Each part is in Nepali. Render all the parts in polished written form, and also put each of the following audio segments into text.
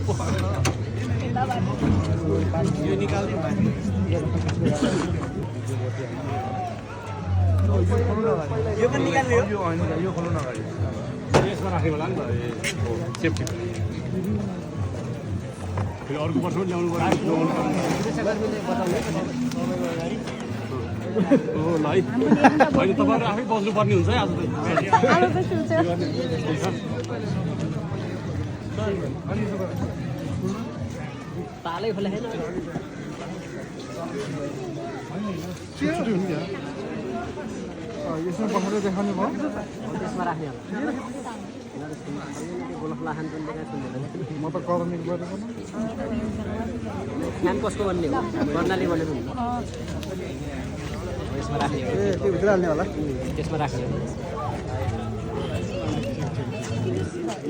यो निकाल्दै यो पनि निकाल्ने हो यो हैन यो खोल्नु नगरी यसमा राख्ने होला नि त सेफ्टी फेरि अर्को वर्ष पनि ल्याउनु पर्यो हो ल है होइन तपाईँहरू आफै बस्नुपर्ने हुन्छ है आज तालै खोले हैन यसमा बसेर देखाउनु भयो त्यसमा राख्ने होला गोलफ लाहान पनि देखा सुन्दैन म त करनिक गरेको न ध्यान कसको भन्ने हो गर्नाले भनेर हुन्छ यसमा राख्ने ए त्यो भित्र हाल्ने होला त्यसमा राख्ने हो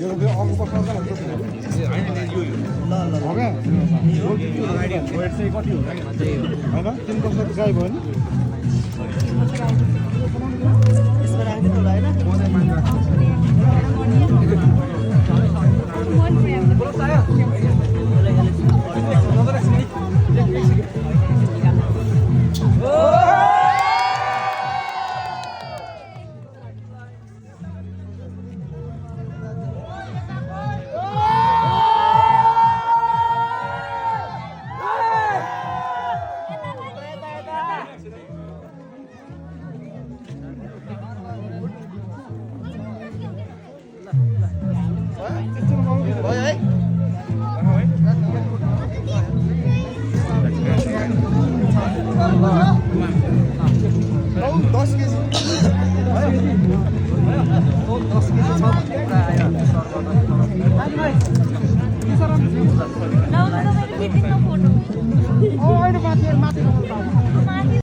यो अघि बस्नु त हैन यो ल ल हो क्या वेट चाहिँ कति हो हैन 3 वर्ष गाई भयो नि यसमा राख्दिनु होला हैन No, no, no, no, no, no, no, no, no, no, no, no, no, no, no,